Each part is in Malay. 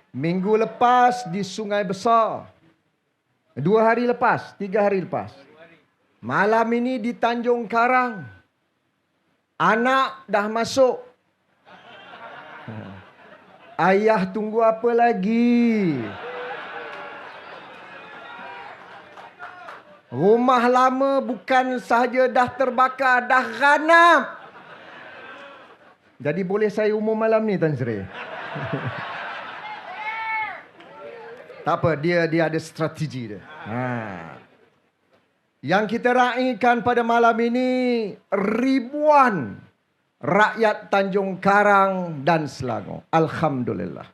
Minggu lepas di Sungai Besar. 2 hari lepas, 3 hari lepas. Malam ini di Tanjung Karang. Anak dah masuk. Ayah tunggu apa lagi? Rumah lama bukan sahaja dah terbakar, dah ganap. Jadi boleh saya umum malam ni, Tan Sri? Tak apa, dia ada strategi dia. Yang kita raikan pada malam ini, ribuan rakyat Tanjung Karang dan Selangor. Alhamdulillah.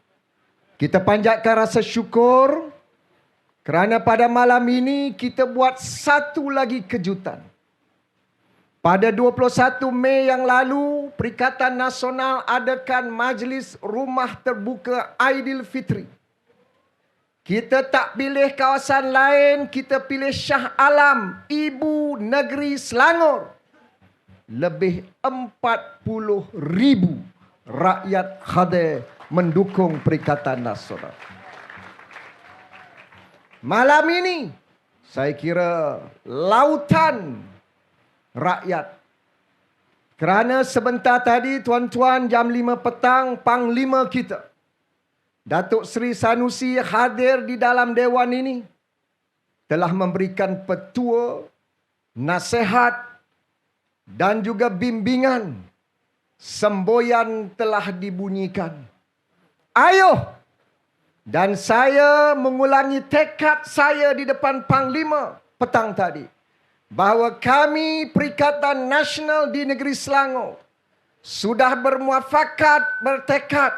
Kita panjatkan rasa syukur kerana pada malam ini kita buat satu lagi kejutan. Pada 21 Mei yang lalu, Perikatan Nasional adakan Majlis Rumah Terbuka Aidilfitri. Kita tak pilih kawasan lain, kita pilih Shah Alam, Ibu Negeri Selangor. Lebih 40,000 rakyat hadir mendukung Perikatan Nasional. Malam ini, saya kira lautan rakyat. Kerana sebentar tadi, tuan-tuan, jam 5 petang, Panglima kita, Datuk Seri Sanusi hadir di dalam Dewan ini, telah memberikan petua, nasihat dan juga bimbingan. Semboyan telah dibunyikan. Ayo! Dan saya mengulangi tekad saya di depan Panglima petang tadi, bahawa kami Perikatan Nasional di Negeri Selangor sudah bermuafakat, bertekad,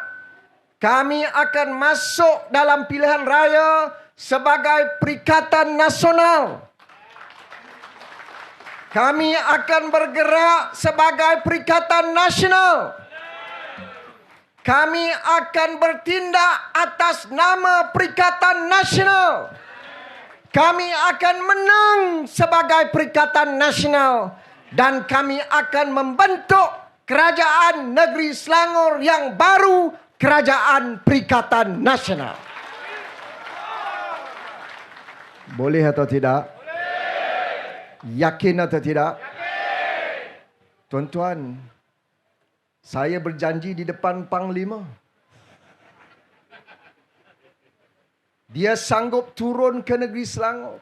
kami akan masuk dalam pilihan raya sebagai Perikatan Nasional. Kami akan bergerak sebagai Perikatan Nasional. Kami akan bertindak atas nama Perikatan Nasional. Kami akan menang sebagai Perikatan Nasional. Dan kami akan membentuk Kerajaan Negeri Selangor yang baru, Kerajaan Perikatan Nasional. Boleh atau tidak? Yakin atau tidak? Tuan-tuan, saya berjanji di depan Panglima. Dia sanggup turun ke Negeri Selangor.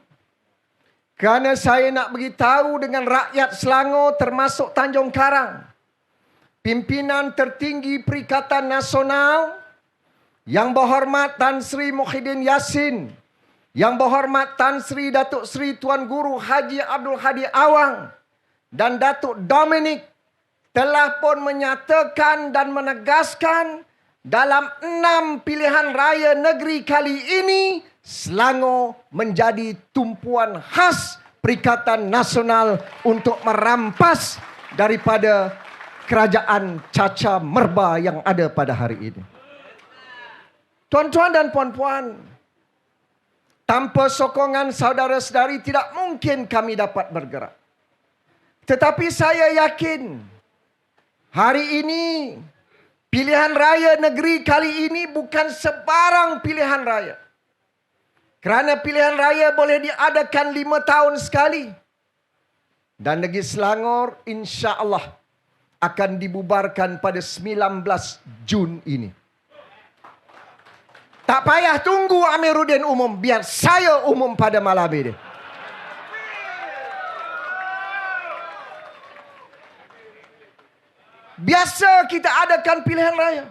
Kerana saya nak beritahu dengan rakyat Selangor termasuk Tanjung Karang, pimpinan tertinggi Perikatan Nasional, Yang Berhormat Tan Sri Muhyiddin Yassin, Yang Berhormat Tan Sri Datuk Sri Tuan Guru Haji Abdul Hadi Awang dan Datuk Dominic telah pun menyatakan dan menegaskan dalam 6 pilihan raya negeri kali ini, Selangor menjadi tumpuan khas Perikatan Nasional untuk merampas daripada kerajaan caca merba yang ada pada hari ini. Tuan-tuan dan puan-puan, tanpa sokongan saudara-saudari tidak mungkin kami dapat bergerak. Tetapi saya yakin hari ini, pilihan raya negeri kali ini bukan sebarang pilihan raya. Kerana pilihan raya boleh diadakan 5 tahun sekali. Dan negeri Selangor insya-Allah akan dibubarkan pada 19 Jun ini. Tak payah tunggu Amiruddin umum, biar saya umum pada malam ini. Biasa kita adakan pilihan raya.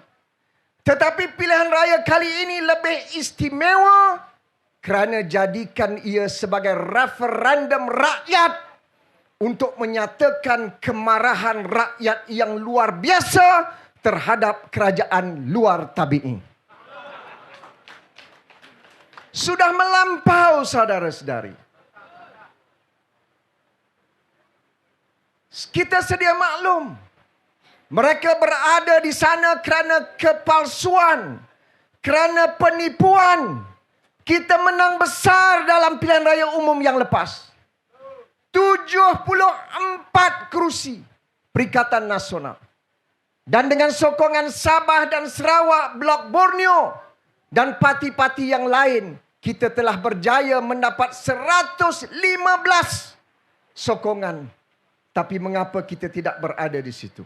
Tetapi pilihan raya kali ini lebih istimewa kerana jadikan ia sebagai referendum rakyat untuk menyatakan kemarahan rakyat yang luar biasa terhadap kerajaan luar tabi'i. Sudah melampau, saudara-saudari. Kita sedia maklum, mereka berada di sana kerana kepalsuan, kerana penipuan. Kita menang besar dalam pilihan raya umum yang lepas. 74 kerusi Perikatan Nasional. Dan dengan sokongan Sabah dan Sarawak, Blok Borneo, dan parti-parti yang lain, kita telah berjaya mendapat 115 sokongan. Tapi mengapa kita tidak berada di situ?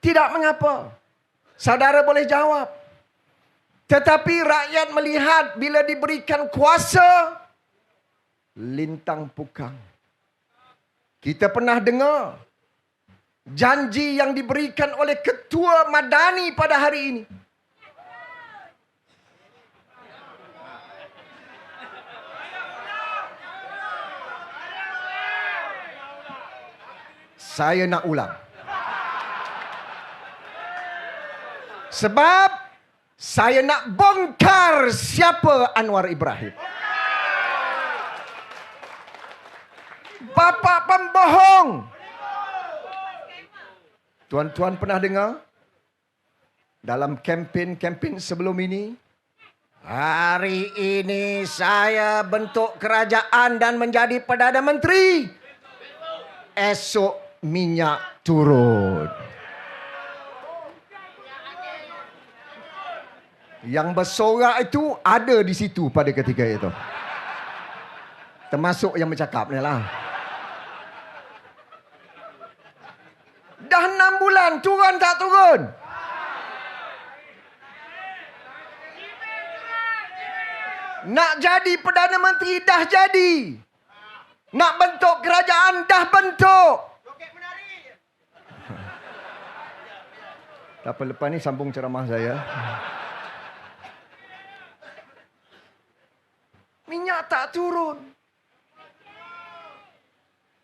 Tidak mengapa. Saudara boleh jawab. Tetapi rakyat melihat bila diberikan kuasa, lintang pukang. Kita pernah dengar janji yang diberikan oleh Ketua Madani pada hari ini. Saya nak ulang. Sebab saya nak bongkar siapa Anwar Ibrahim. Bapa pembohong. Tuan-tuan pernah dengar? Dalam kempen sebelum ini, hari ini saya bentuk kerajaan dan menjadi Perdana Menteri. Esok minyak turun. Yang bersorak itu ada di situ pada ketika itu. Termasuk yang bercakap ni lah. Dah 6 bulan turun tak turun? Nak jadi Perdana Menteri dah jadi. Nak bentuk kerajaan dah bentuk. Tak apa, lepas ni sambung ceramah saya. Minyak tak turun.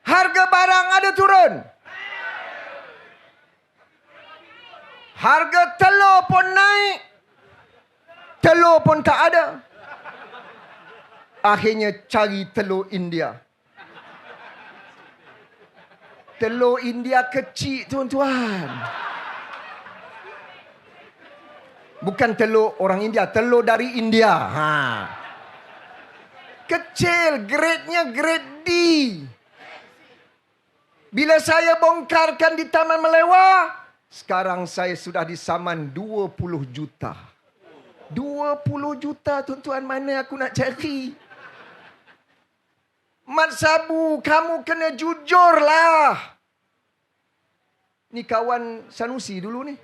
Harga barang ada turun. Harga telur pun naik. Telur pun tak ada. Akhirnya cari telur India. Telur India kecil, tuan-tuan. Bukan telur orang India, telur dari India. Kecil, grade-nya grade D. Bila saya bongkarkan di Taman Melewah, sekarang saya sudah disaman 20 juta. 20 juta, tuan-tuan, mana aku nak cari? Mat Sabu, kamu kena jujurlah. Ni kawan Sanusi dulu ni.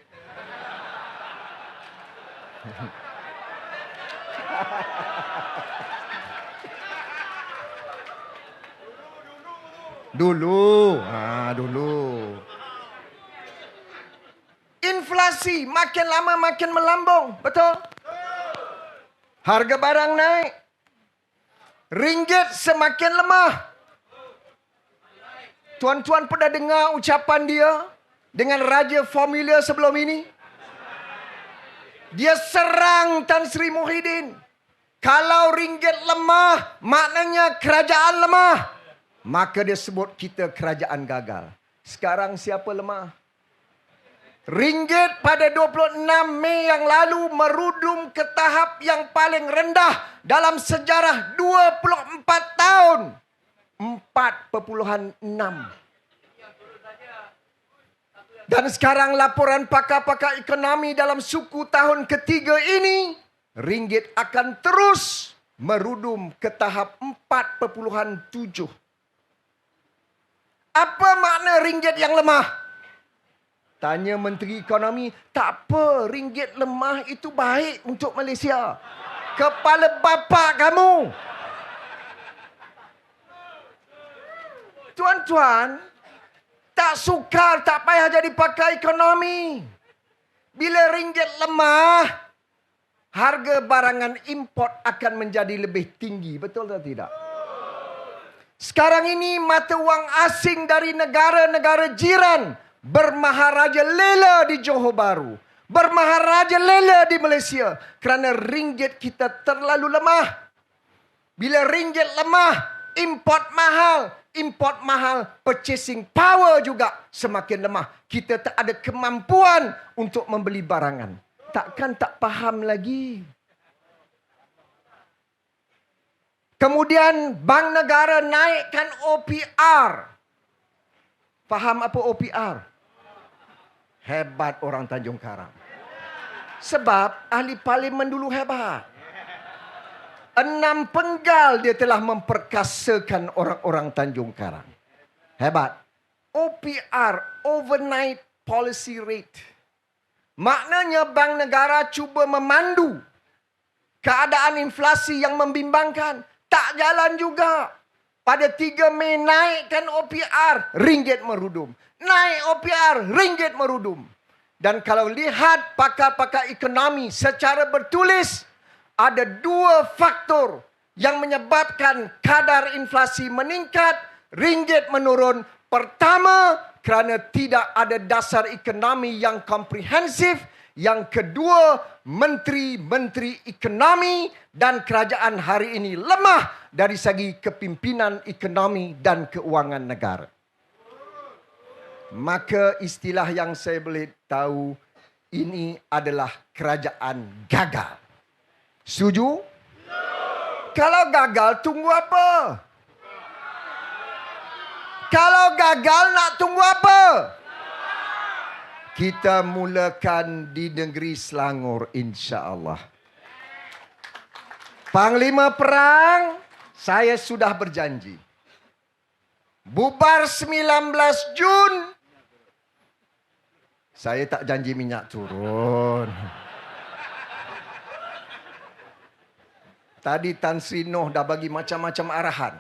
Dulu. Inflasi makin lama makin melambung. Betul? Harga barang naik. Ringgit semakin lemah. Tuan-tuan pernah dengar ucapan dia dengan Raja Formula sebelum ini? Dia serang Tan Sri Muhyiddin. Kalau ringgit lemah, maknanya kerajaan lemah. Maka dia sebut kita kerajaan gagal. Sekarang siapa lemah? Ringgit pada 26 Mei yang lalu merudum ke tahap yang paling rendah dalam sejarah 24 tahun. 4,6. Dan sekarang laporan pakar-pakar ekonomi dalam suku tahun ketiga ini, ringgit akan terus merudum ke tahap 4,7. Apa makna ringgit yang lemah? Tanya Menteri Ekonomi, tak apa, ringgit lemah itu baik untuk Malaysia. Kepala bapa kamu. Tuan-tuan, tak sukar, tak payah jadi pakar ekonomi. Bila ringgit lemah, harga barangan import akan menjadi lebih tinggi. Betul atau tidak? Sekarang ini mata wang asing dari negara-negara jiran bermaharaja lela di Johor Bahru, bermaharaja lela di Malaysia kerana ringgit kita terlalu lemah. Bila ringgit lemah, import mahal, purchasing power juga semakin lemah. Kita tak ada kemampuan untuk membeli barangan. Takkan tak faham lagi. Kemudian Bank Negara naikkan OPR. Faham apa OPR? Hebat orang Tanjung Karang. Sebab ahli parlimen dulu hebat. 6 penggal dia telah memperkasakan orang-orang Tanjung Karang. Hebat. OPR, Overnight Policy Rate. Maknanya bank negara cuba memandu keadaan inflasi yang membimbangkan. Tak jalan juga. Pada 3 Mei naikkan OPR, ringgit merudum. Naik OPR, ringgit merudum. Dan kalau lihat pakar-pakar ekonomi secara bertulis, ada 2 faktor yang menyebabkan kadar inflasi meningkat, ringgit menurun. Pertama, kerana tidak ada dasar ekonomi yang komprehensif. Yang kedua, menteri-menteri ekonomi dan kerajaan hari ini lemah dari segi kepimpinan ekonomi dan keuangan negara. Maka istilah yang saya boleh tahu, ini adalah kerajaan gagal. Setuju? Kalau gagal, tunggu apa? Kalau gagal, nak tunggu apa? Kita mulakan di negeri Selangor, insya-Allah. Panglima Perang, saya sudah berjanji. Bubar 19 Jun, saya tak janji minyak turun. Tadi Tan Sri Noh dah bagi macam-macam arahan.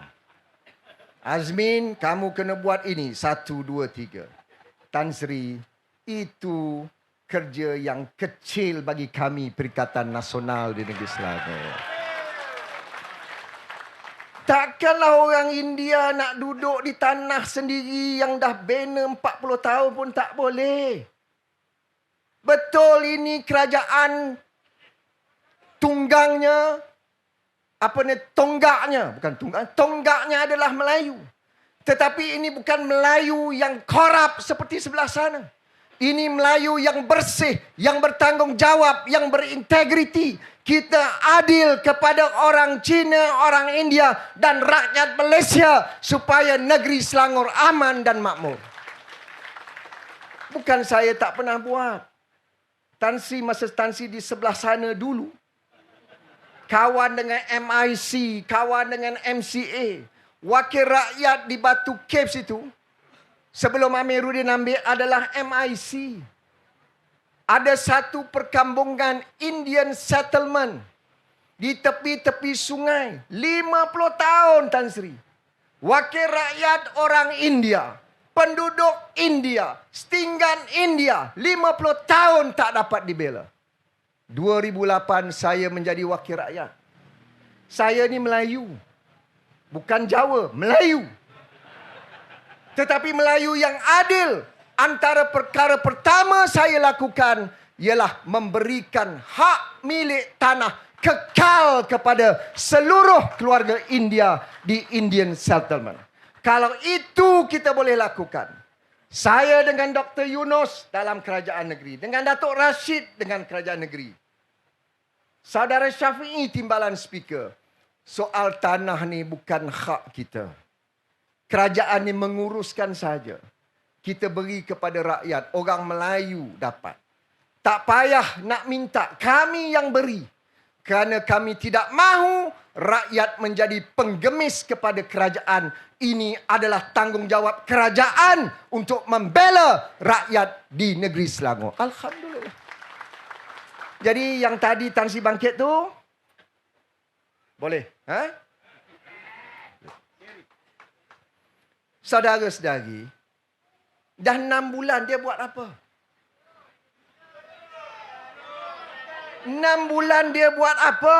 Azmin, kamu kena buat ini. 1, 2, 3. Tan Sri, itu kerja yang kecil bagi kami Perikatan Nasional di negeri Selangor. Takkanlah orang India nak duduk di tanah sendiri yang dah bina 40 tahun pun tak boleh. Betul ini kerajaan tunggangnya, tonggaknya, bukan tunggang, tonggaknya adalah Melayu. Tetapi ini bukan Melayu yang korup seperti sebelah sana. Ini Melayu yang bersih, yang bertanggung jawab, yang berintegriti. Kita adil kepada orang Cina, orang India dan rakyat Malaysia supaya negeri Selangor aman dan makmur. Bukan saya tak pernah buat. Tan Sri masa Tan Sri di sebelah sana dulu. Kawan dengan MIC, kawan dengan MCA. Wakil rakyat di Batu Caves itu, sebelum Amiruddin ambil adalah MIC. Ada satu perkampungan Indian settlement di tepi-tepi sungai. 50 tahun Tan Sri. Wakil rakyat orang India. Penduduk India. Setinggan India. 50 tahun tak dapat dibela. 2008 saya menjadi wakil rakyat. Saya ni Melayu. Bukan Jawa, Melayu. Tetapi Melayu yang adil. Antara perkara pertama saya lakukan ialah memberikan hak milik tanah kekal kepada seluruh keluarga India di Indian settlement. Kalau itu kita boleh lakukan. Saya dengan Dr. Yunus dalam kerajaan negeri. Dengan Datuk Rashid dengan kerajaan negeri. Saudara Syafi'i timbalan speaker. Soal tanah ni bukan hak kita. Kerajaan ni menguruskan saja. Kita beri kepada rakyat. Orang Melayu dapat. Tak payah nak minta. Kami yang beri. Kerana kami tidak mahu rakyat menjadi penggemis kepada kerajaan. Ini adalah tanggungjawab kerajaan untuk membela rakyat di negeri Selangor. Alhamdulillah. Jadi yang tadi Tan Sri bangkit tu, boleh? Ha? Saudara-saudari, dah 6 bulan dia buat apa? 6 bulan dia buat apa?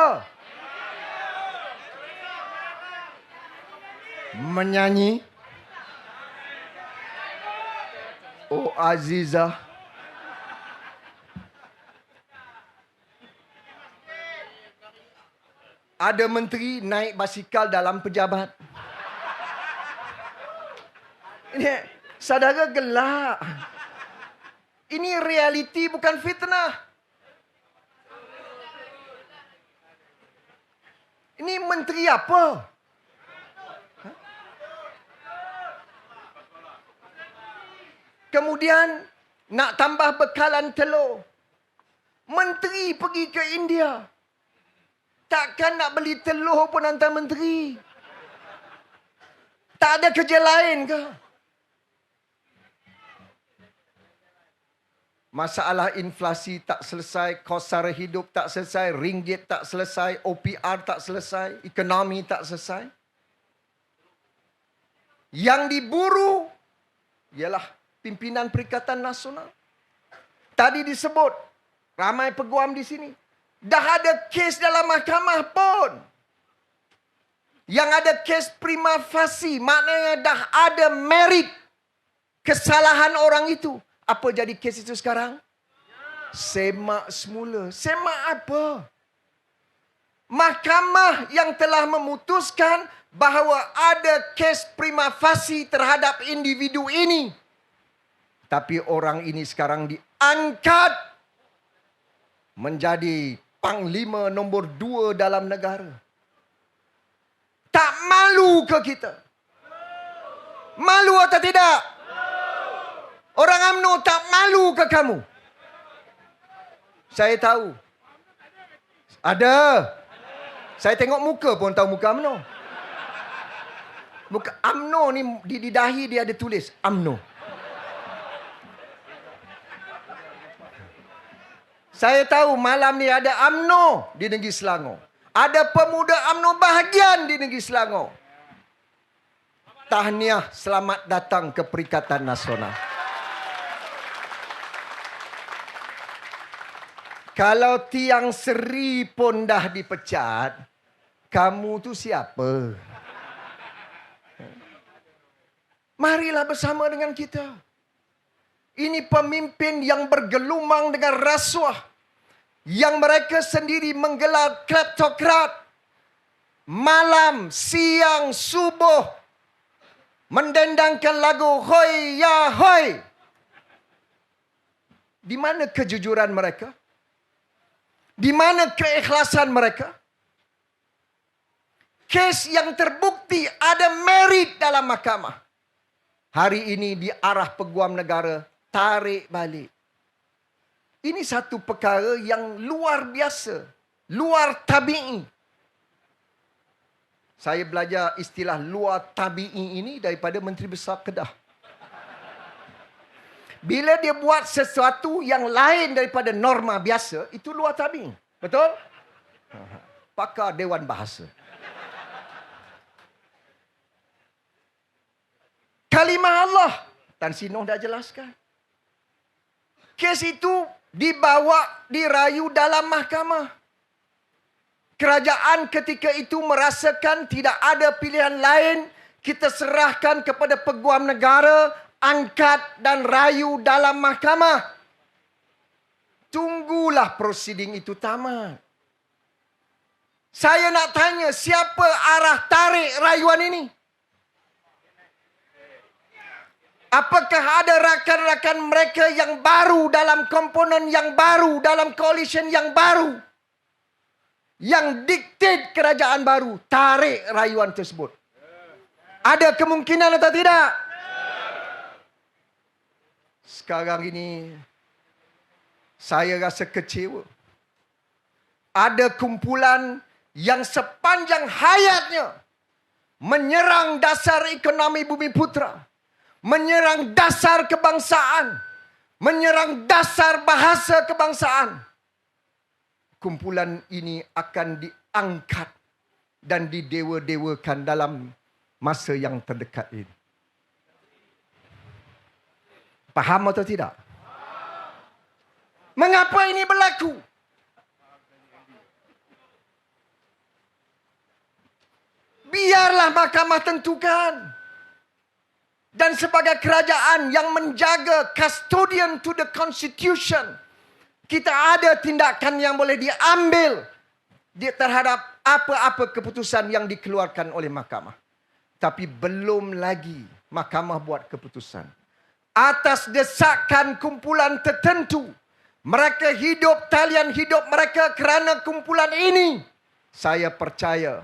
Menyanyi. Oh Azizah. Ada menteri naik basikal dalam pejabat. Ini saudara gelak. Ini realiti bukan fitnah. Ini menteri apa? Kemudian nak tambah bekalan telur. Menteri pergi ke India. Takkan nak beli telur pun hantar menteri. Tak ada kerja lain ke? Masalah inflasi tak selesai, kos sara hidup tak selesai, ringgit tak selesai, OPR tak selesai, ekonomi tak selesai. Yang diburu ialah pimpinan Perikatan Nasional. Tadi disebut, ramai peguam di sini. Dah ada kes dalam mahkamah pun. Yang ada kes prima facie, maknanya dah ada merit kesalahan orang itu. Apa jadi kes itu sekarang? Semak semula. Semak apa? Mahkamah yang telah memutuskan bahawa ada kes prima facie terhadap individu ini. Tapi orang ini sekarang diangkat menjadi panglima nombor 2 dalam negara. Tak malu ke kita? Malu atau tidak? Orang UMNO tak malu ke kamu? Saya tahu. Ada. Saya tengok muka pun tahu muka UMNO. Muka UMNO ni di dahi dia ada tulis UMNO. Saya tahu malam ni ada UMNO di Negeri Selangor. Ada pemuda UMNO bahagian di Negeri Selangor. Tahniah, selamat datang ke Perikatan Nasional. Kalau Tiang Seri pun dah dipecat, kamu tu siapa? Marilah bersama dengan kita. Ini pemimpin yang bergelumang dengan rasuah. Yang mereka sendiri menggelar kleptokrat. Malam, siang, subuh. Mendendangkan lagu Hoi Ya Hoi. Di mana kejujuran mereka? Di mana keikhlasan mereka? Kes yang terbukti ada merit dalam mahkamah. Hari ini di arah peguam negara, tarik balik. Ini satu perkara yang luar biasa. Luar tabi'i. Saya belajar istilah luar tabi'i ini daripada Menteri Besar Kedah. Bila dia buat sesuatu yang lain daripada norma biasa, itu luar tabi'i. Betul? Pakar Dewan Bahasa. Kalimah Allah. Tan Sri Noh dah jelaskan. Kes itu dibawa, dirayu dalam mahkamah. Kerajaan ketika itu merasakan tidak ada pilihan lain. Kita serahkan kepada peguam negara, angkat dan rayu dalam mahkamah. Tunggulah prosiding itu tamat. Saya nak tanya, siapa arah tarik rayuan ini? Apakah ada rakan-rakan mereka yang baru dalam komponen yang baru, dalam coalition yang baru, yang diktat kerajaan baru tarik rayuan tersebut? Ada kemungkinan atau tidak? Sekarang ini saya rasa kecewa. Ada kumpulan yang sepanjang hayatnya menyerang dasar ekonomi Bumi Putra, menyerang dasar kebangsaan, menyerang dasar bahasa kebangsaan. Kumpulan ini akan diangkat dan didewa-dewakan dalam masa yang terdekat ini. Faham atau tidak? Mengapa ini berlaku? Biarlah mahkamah tentukan. Dan sebagai kerajaan yang menjaga custodian to the constitution, kita ada tindakan yang boleh diambil terhadap apa-apa keputusan yang dikeluarkan oleh mahkamah. Tapi belum lagi mahkamah buat keputusan. Atas desakan kumpulan tertentu, mereka hidup talian hidup mereka kerana kumpulan ini. Saya percaya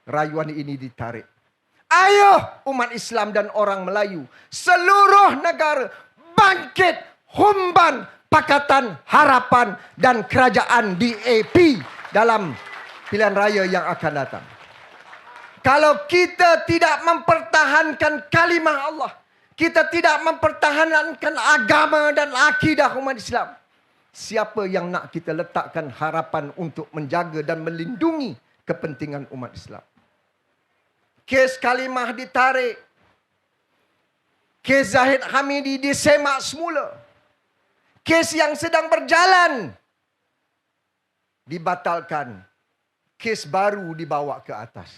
rayuan ini ditarik. Ayo umat Islam dan orang Melayu, seluruh negara bangkit Humban Pakatan Harapan dan kerajaan DAP dalam pilihan raya yang akan datang. Kalau kita tidak mempertahankan kalimah Allah, kita tidak mempertahankan agama dan akidah umat Islam, siapa yang nak kita letakkan harapan untuk menjaga dan melindungi kepentingan umat Islam? Kes kalimah ditarik. Kes Zahid Hamidi disemak semula. Kes yang sedang berjalan dibatalkan. Kes baru dibawa ke atas.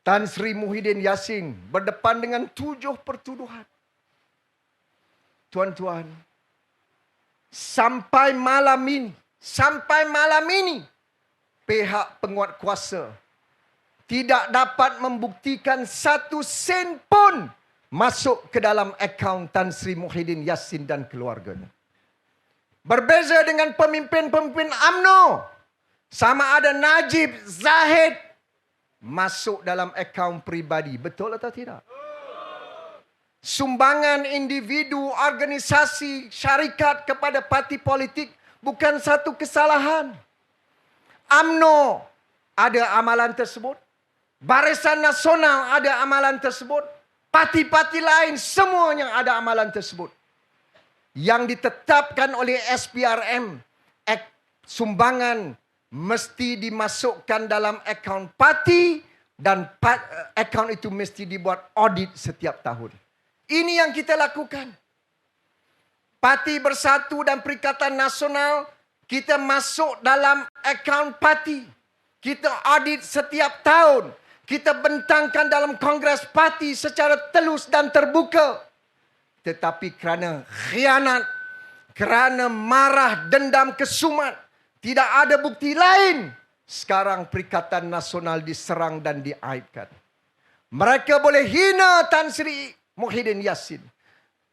Tan Sri Muhyiddin Yassin berdepan dengan 7 pertuduhan. Tuan-tuan, sampai malam ini, pihak penguat kuasa tidak dapat membuktikan 1 sen pun masuk ke dalam akaun Tan Sri Muhyiddin Yassin dan keluarganya. Berbeza dengan pemimpin-pemimpin UMNO, sama ada Najib, Zahid masuk dalam akaun peribadi. Betul atau tidak? Sumbangan individu, organisasi, syarikat kepada parti politik bukan satu kesalahan. UMNO ada amalan tersebut. Barisan Nasional ada amalan tersebut. Parti-parti lain semuanya ada amalan tersebut. Yang ditetapkan oleh SPRM, sumbangan mesti dimasukkan dalam akaun parti dan akaun itu mesti dibuat audit setiap tahun. Ini yang kita lakukan. Parti Bersatu dan Perikatan Nasional, kita masuk dalam akaun parti. Kita audit setiap tahun. Kita bentangkan dalam Kongres Parti secara telus dan terbuka. Tetapi kerana khianat, kerana marah, dendam, kesumat, tidak ada bukti lain, sekarang Perikatan Nasional diserang dan diaibkan. Mereka boleh hina Tan Sri Muhyiddin Yassin.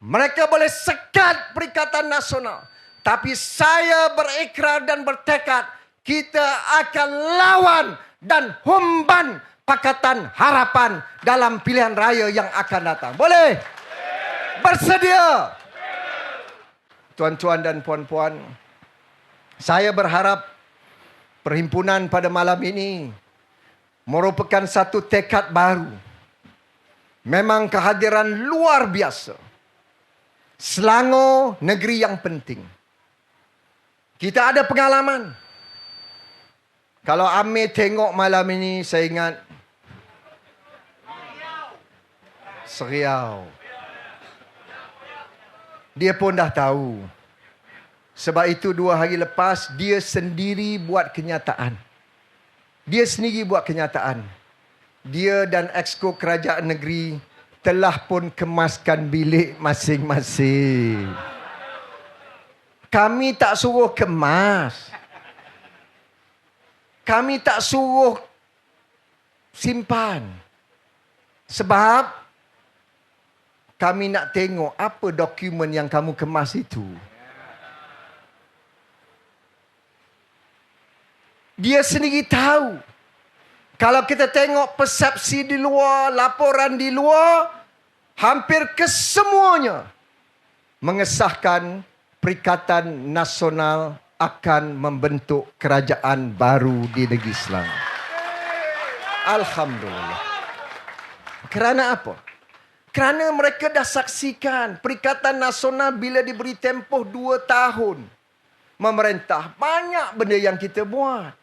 Mereka boleh sekat Perikatan Nasional. Tapi saya berikrar dan bertekad, kita akan lawan dan humban Pakatan Harapan dalam pilihan raya yang akan datang. Boleh? Bersedia? Tuan-tuan dan puan-puan, saya berharap perhimpunan pada malam ini merupakan satu tekad baru. Memang kehadiran luar biasa. Selangor, negeri yang penting. Kita ada pengalaman. Kalau Amir tengok malam ini, saya ingat Seriau. Dia pun dah tahu. Sebab itu 2 hari lepas, dia sendiri buat kenyataan. Dia dan Exco Kerajaan Negeri telah pun kemaskan bilik masing-masing. Kami tak suruh kemas. Kami tak suruh simpan. Sebab kami nak tengok apa dokumen yang kamu kemas itu. Dia sendiri tahu. Kalau kita tengok persepsi di luar, laporan di luar, hampir kesemuanya mengesahkan Perikatan Nasional akan membentuk kerajaan baru di negeri Selangor. Alhamdulillah. Kerana apa? Kerana mereka dah saksikan Perikatan Nasional bila diberi tempoh 2 tahun memerintah. Banyak benda yang kita buat.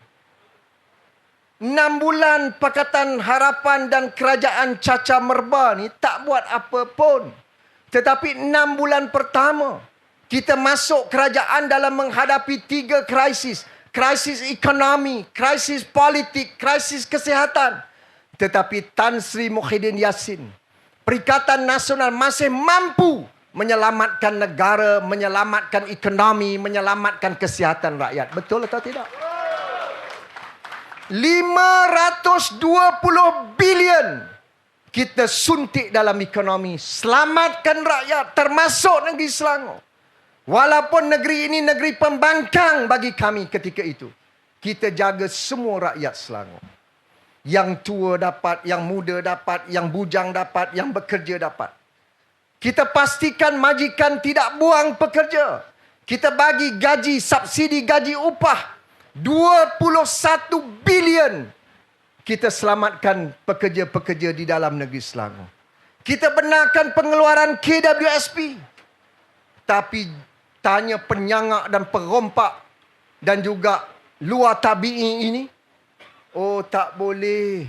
6 bulan Pakatan Harapan dan Kerajaan Caca Merba ni tak buat apa pun. Tetapi 6 bulan pertama, kita masuk kerajaan dalam menghadapi 3 krisis. Krisis ekonomi, krisis politik, krisis kesihatan. Tetapi Tan Sri Muhyiddin Yassin, Perikatan Nasional masih mampu menyelamatkan negara, menyelamatkan ekonomi, menyelamatkan kesihatan rakyat. Betul atau tidak? 520 bilion kita suntik dalam ekonomi. Selamatkan rakyat, termasuk negeri Selangor. Walaupun negeri ini negeri pembangkang bagi kami ketika itu, kita jaga semua rakyat Selangor. Yang tua dapat, yang muda dapat, yang bujang dapat, yang bekerja dapat. Kita pastikan majikan tidak buang pekerja. Kita bagi gaji, subsidi gaji upah 21 bilion. Kita selamatkan pekerja-pekerja di dalam negeri Selangor. Kita benarkan pengeluaran KWSP. Tapi tanya penyangak dan perompak dan juga luar tabi'i ini, oh tak boleh.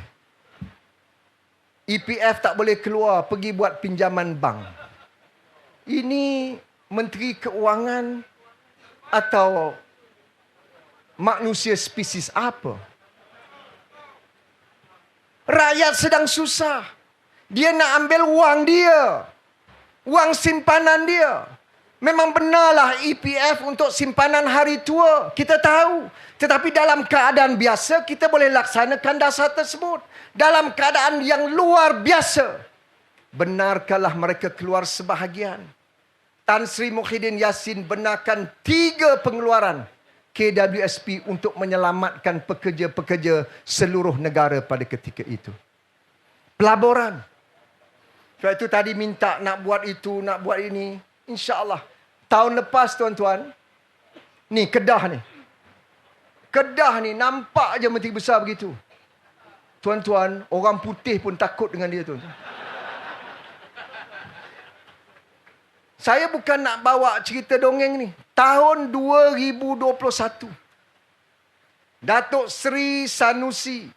EPF tak boleh keluar pergi buat pinjaman bank. Ini Menteri Keuangan atau manusia spesies apa? Rakyat sedang susah. Dia nak ambil wang dia. Wang simpanan dia. Memang benarlah EPF untuk simpanan hari tua. Kita tahu. Tetapi dalam keadaan biasa, kita boleh laksanakan dasar tersebut. Dalam keadaan yang luar biasa, benarkanlah mereka keluar sebahagian. Tan Sri Muhyiddin Yassin benarkan 3 pengeluaran KWSP untuk menyelamatkan pekerja-pekerja seluruh negara pada ketika itu. Pelaburan. Sebab itu tadi minta nak buat itu, nak buat ini. InsyaAllah. Tahun lepas tuan-tuan, ni Kedah ni. Kedah ni nampak je menteri besar begitu. Tuan-tuan, orang putih pun takut dengan dia tuan-tuan. Saya bukan nak bawa cerita dongeng ni. Tahun 2021. Datuk Seri Sanusi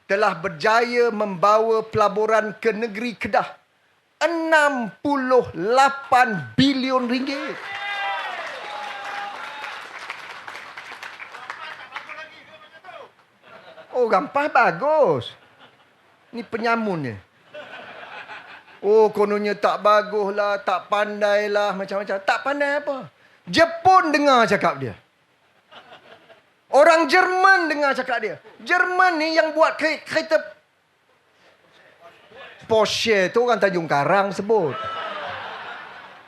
telah berjaya membawa pelaburan ke negeri Kedah 68 bilion ringgit. Oh, gampang bagus. Ni penyamunnya. Oh, kononnya tak bagus lah, tak pandai lah, macam-macam. Tak pandai apa? Jepun dengar cakap dia. Orang Jerman dengar cakap dia. Jerman ni yang buat kereta Porsche tu orang Tanjung Karang sebut.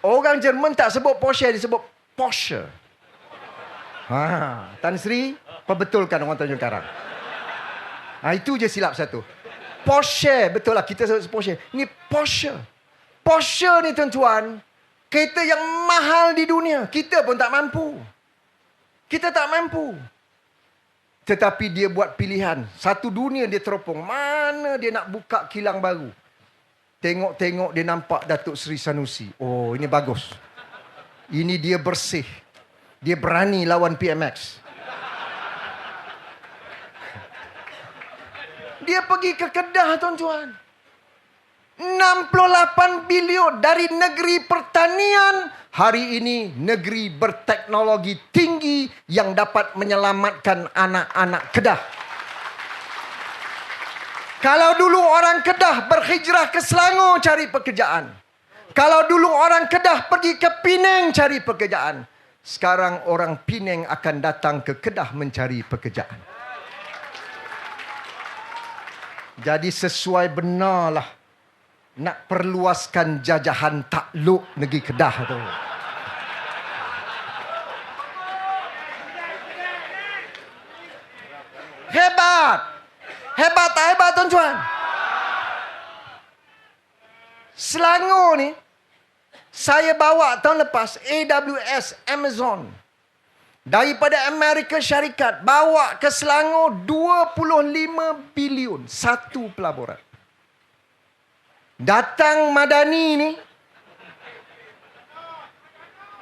Orang Jerman tak sebut Porsche, dia sebut Porsche. Tan Sri, perbetulkan orang Tanjung Karang. Itu je silap satu. Porsche, betul lah kita sebut Porsche. Ni Porsche. Porsche ni tuan-tuan, kereta yang mahal di dunia. Kita pun tak mampu. Kita tak mampu. Tetapi dia buat pilihan. Satu dunia dia teropong. Mana dia nak buka kilang baru. Tengok-tengok dia nampak Datuk Seri Sanusi. Oh, ini bagus. Ini dia bersih. Dia berani lawan PMX. Dia pergi ke Kedah tuan-tuan. 68 bilion dari negeri pertanian. Hari ini negeri berteknologi tinggi yang dapat menyelamatkan anak-anak Kedah. Kalau dulu orang Kedah berhijrah ke Selangor cari pekerjaan. Kalau dulu orang Kedah pergi ke Penang cari pekerjaan. Sekarang orang Penang akan datang ke Kedah mencari pekerjaan. Jadi sesuai benarlah nak perluaskan jajahan takluk negeri Kedah tu. Hebat. Hebat tak hebat tuan-tuan? Selangor ni, saya bawa tahun lepas AWS Amazon. Daripada Amerika Syarikat bawa ke Selangor 25 bilion satu pelaburan. Datang Madani ni,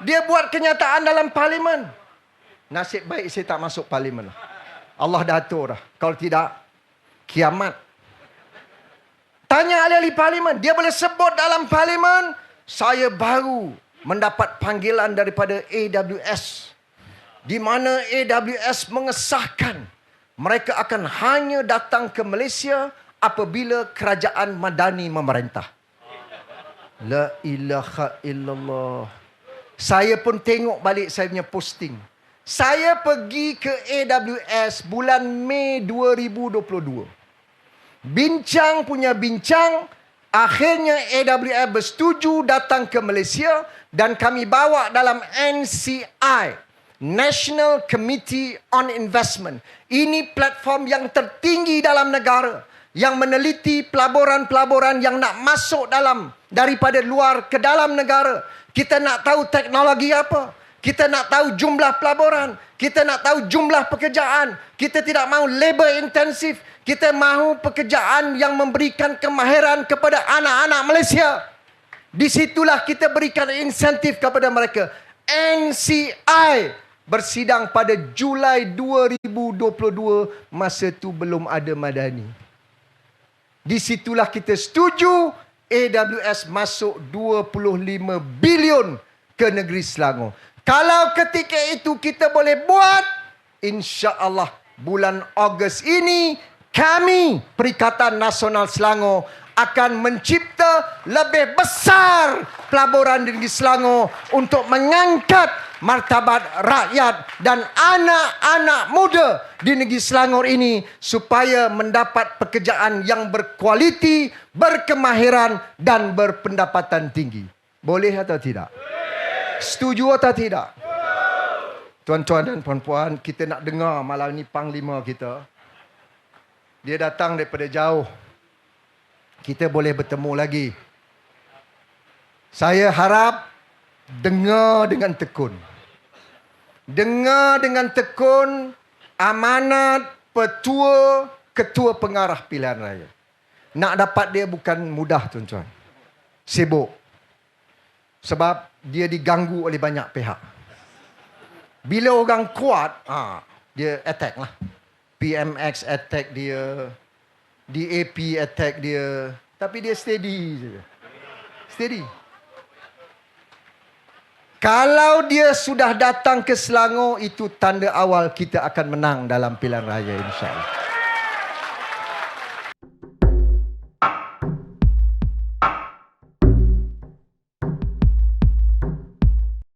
dia buat kenyataan dalam parlimen. Nasib baik saya tak masuk parlimen lah. Allah dah atur dah. Kalau tidak, kiamat. Tanya ahli-ahli parlimen, dia boleh sebut dalam parlimen, saya baru mendapat panggilan daripada AWS. Di mana AWS mengesahkan mereka akan hanya datang ke Malaysia apabila kerajaan Madani memerintah. La ilaha illallah. Saya pun tengok balik saya punya posting. Saya pergi ke AWS bulan Mei 2022. Bincang punya bincang. Akhirnya AWS bersetuju datang ke Malaysia. Dan kami bawa dalam NCI. National Committee on Investment. Ini platform yang tertinggi dalam negara yang meneliti pelaburan-pelaburan yang nak masuk dalam daripada luar ke dalam negara. Kita nak tahu teknologi apa. Kita nak tahu jumlah pelaburan. Kita nak tahu jumlah pekerjaan. Kita tidak mahu labor intensif. Kita mahu pekerjaan yang memberikan kemahiran kepada anak-anak Malaysia. Di situlah kita berikan insentif kepada mereka. NCI bersidang pada Julai 2022. Masa tu belum ada Madani. Di situlah kita setuju AWS masuk 25 bilion ke negeri Selangor. Kalau ketika itu kita boleh buat, insya-Allah bulan Ogos ini kami Perikatan Nasional Selangor akan mencipta lebih besar pelaburan di negeri Selangor untuk mengangkat martabat rakyat dan anak-anak muda di negeri Selangor ini supaya mendapat pekerjaan yang berkualiti, berkemahiran dan berpendapatan tinggi. Boleh atau tidak? Setuju atau tidak? Tuan-tuan dan puan-puan, kita nak dengar malam ni Panglima kita. Dia datang daripada jauh. Kita boleh bertemu lagi. Saya harap dengar dengan tekun. Dengar dengan tekun amanat ketua pengarah pilihan raya. Nak dapat dia bukan mudah, tuan-tuan. Sibuk. Sebab dia diganggu oleh banyak pihak. Bila orang kuat, dia attack lah. PMX attack dia. DAP attack dia. Tapi dia steady saja. Steady. Kalau dia sudah datang ke Selangor, itu tanda awal kita akan menang dalam pilihan raya, insya-Allah.